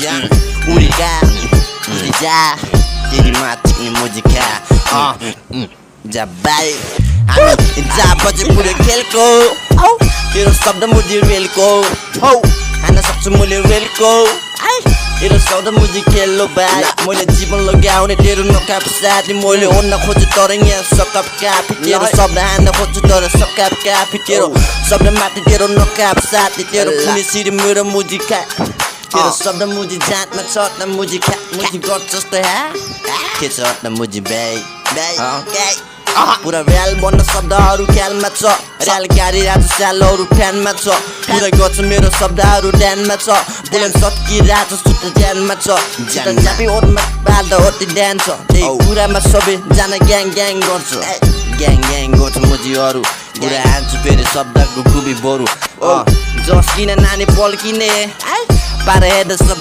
우리가 이자 디리마틱니 무지카 자발 हामी जापछि पुरै खेलको तेरो शब्द मुझे रेलको हान्न सक्छु मैले रेलको तेरो शब्द मुझे खेल्लो भाइ मैले जीवन लगाउने तेरो नकाप साथी मैले ओड्न खोज्छु तर यहाँ सकाप काफी तेरो शब्द हान्न खोज्छु तर सकाप काफी तेरो शब्द माथि तेरो नकाप साथी तेरो कुनै सिरी मेरो मुझी खा तेरो शब्द मुझी जातमा छ न मुझी खा मुझी गर्छ जस्तो के छ न मुझी भाइ पुरा रेल बन्न शब्दहरू ख्यालमा छ रेल गाडी राज स्यालहरू फ्यानमा छ पुरै गर्छ मेरो शब्दहरू ड्यानमा छ बुलेन सट्किरहेको छ सुत्त ड्यानमा छ जिता चापी ओठमा बाल्दा ओटी ड्यान छ त्यही कुरामा सबै जान ग्याङ ग्याङ गर्छ ग्याङ ग्याङ गर्छ मुजीहरू पुरा हान्छु फेरि शब्दको खुबी बरु जस किन नानी पल्किने पारा हेर्दा सबै